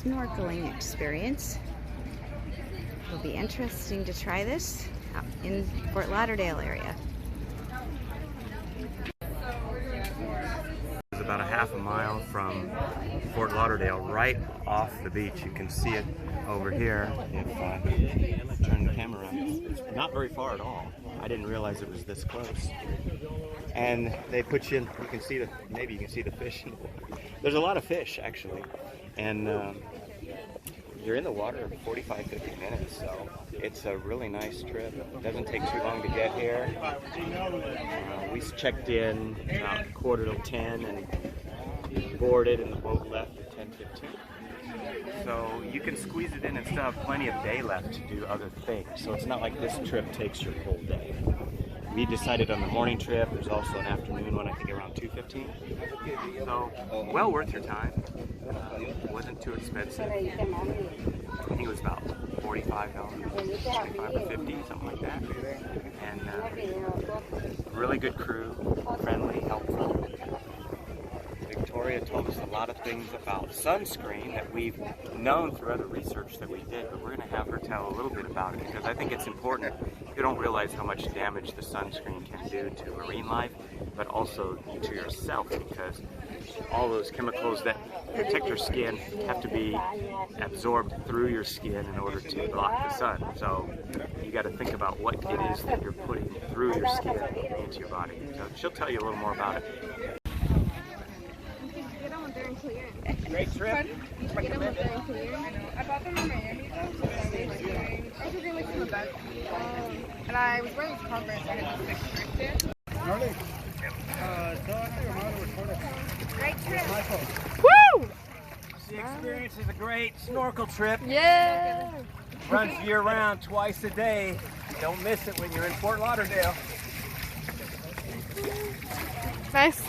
snorkeling experience. It'll be interesting to try this out in Fort Lauderdale area. It's about a half a mile from Fort Lauderdale, right off the beach. You can see it over here if I turn the camera around. It's not very far at all. I didn't realize it was this close. And they put you in, you can see the, maybe you can see the fish in the water. There's a lot of fish actually. And you're in the water 45, 50 minutes, so it's a really nice trip. It doesn't take too long to get here. We checked in about 10:15 and boarded, and the boat left at 10:15. So you can squeeze it in and still have plenty of day left to do other things. So it's not like this trip takes your whole day. We decided on the morning trip. There's also an afternoon one, I think around 2:15. So well worth your time. It wasn't too expensive. I think it was about $45, 25 or 50, something like that. And really good crew, friendly, helpful. Victoria told us a lot of things about sunscreen that we've known through other research that we did, but we're going to have her tell a little bit about it because I think it's important. You don't realize how much damage the sunscreen can do to marine life, but also to yourself, because all those chemicals that protect your skin have to be absorbed through your skin in order to block the sun. So you got to think about what it is that you're putting through your skin into your body. So she'll tell you a little more about it. Great trip. I bought them in Miami though, I was really cool about it. And I was wearing Converse, I had to fix it. Great trip. Woo! The experience is a great snorkel trip. Yeah! Runs year round, twice a day. Don't miss it when you're in Fort Lauderdale. Nice.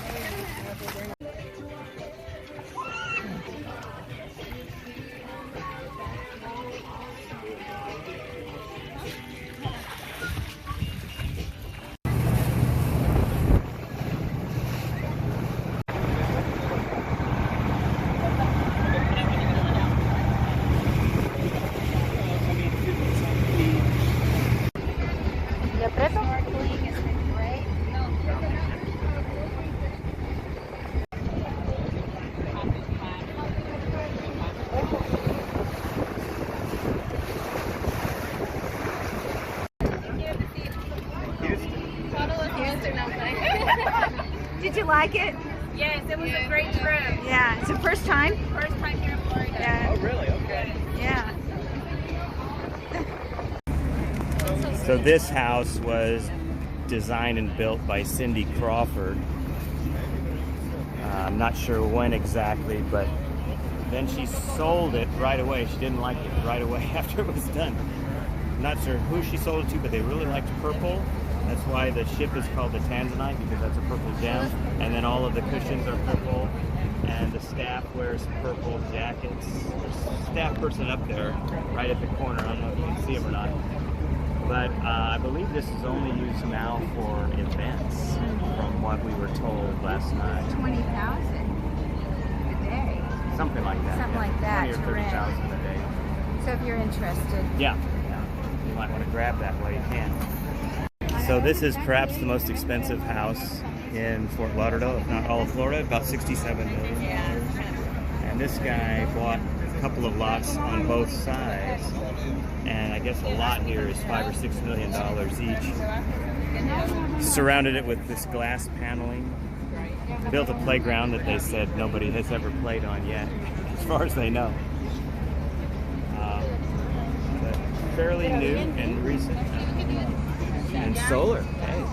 Did you like it? Yes, it was a great trip. Yeah, it's the first time? First time here in Florida. Yeah. Oh, really? Okay. Yeah. So this house was designed and built by Cindy Crawford. I'm not sure when exactly, but then she sold it right away. She didn't like it right away after it was done. I'm not sure who she sold it to, but they really liked purple. That's why the ship is called the Tanzanite, because that's a purple gem. And then all of the cushions are purple, and the staff wears purple jackets. There's a staff person up there, right at the corner. I don't know if you can see him or not. But I believe this is only used now for events, from what we were told last night. 20,000 a day. Something like that. Something like that 20 or to rent. 30,000 a day. So if you're interested. Yeah. You might want to grab that while you can. So this is perhaps the most expensive house in Fort Lauderdale, if not all of Florida, about $67 million. And this guy bought a couple of lots on both sides, and I guess a lot here is $5 or $6 million each. Surrounded it with this glass paneling. Built a playground that they said nobody has ever played on yet, as far as they know. But fairly new and recent. And solar. Hey,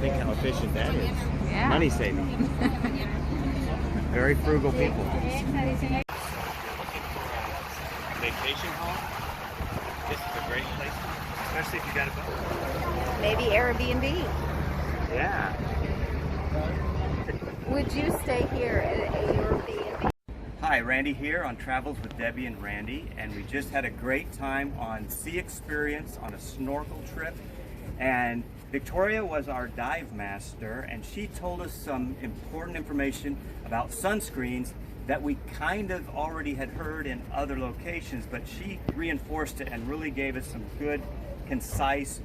think how efficient that is. Yeah. Money saving. Very frugal people. Vacation home. This is a great place, especially if you got a boat. Maybe Airbnb. Yeah. Would you stay here at Airbnb? Hi, Randy here on Travels with Debbie and Randy, and we just had a great time on Sea Experience on a snorkel trip. And Victoria was our dive master, and she told us some important information about sunscreens that we kind of already had heard in other locations, but she reinforced it and really gave us some good, concise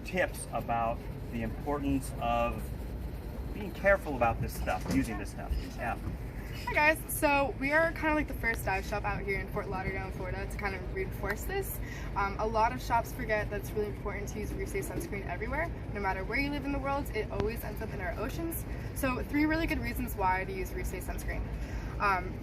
tips about the importance of being careful about this stuff, using this stuff. Yeah. Hi guys, so we are kind of like the first dive shop out here in Fort Lauderdale, Florida to kind of reinforce this. A lot of shops forget that it's really important to use reef safe sunscreen everywhere. No matter where you live in the world, it always ends up in our oceans. So 3 really good reasons why to use reef safe sunscreen.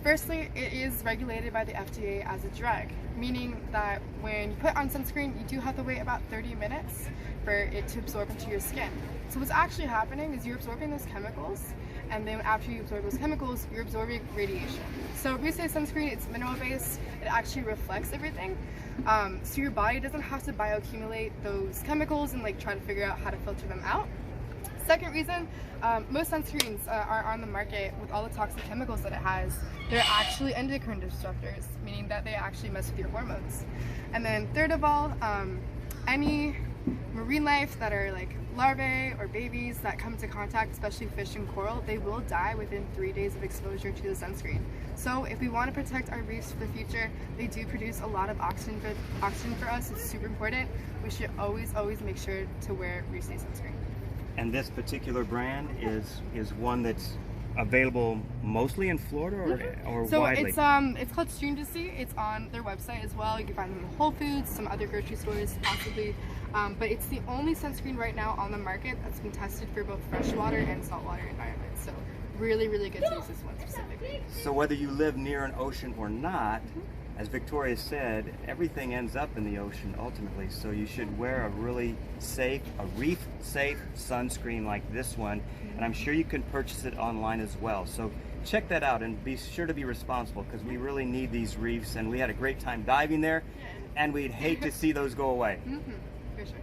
Firstly, it is regulated by the FDA as a drug, meaning that when you put on sunscreen, you do have to wait about 30 minutes for it to absorb into your skin. So what's actually happening is you're absorbing those chemicals, and then after you absorb those chemicals, you're absorbing radiation. So reef safe sunscreen, it's mineral based, it actually reflects everything. So your body doesn't have to bioaccumulate those chemicals and like try to figure out how to filter them out. Second reason, most sunscreens are on the market with all the toxic chemicals that it has. They're actually endocrine disruptors, meaning that they actually mess with your hormones. And then third of all, any marine life that are like larvae or babies that come into contact, especially fish and coral, they will die within 3 days of exposure to the sunscreen. So if we want to protect our reefs for the future, they do produce a lot of oxygen for us. It's super important. We should always make sure to wear reef safe sunscreen. And this particular brand is one that's available mostly in Florida or so widely? It's called Stream to Sea. It's on their website as well. You can find them in Whole Foods, some other grocery stores possibly. But it's the only sunscreen right now on the market that's been tested for both freshwater and saltwater environments. So really good to use this one specifically. So whether you live near an ocean or not, as Victoria said, everything ends up in the ocean ultimately. So you should wear a really safe, a reef safe sunscreen like this one. And I'm sure you can purchase it online as well. So check that out and be sure to be responsible, because we really need these reefs and we had a great time diving there and we'd hate to see those go away. For sure.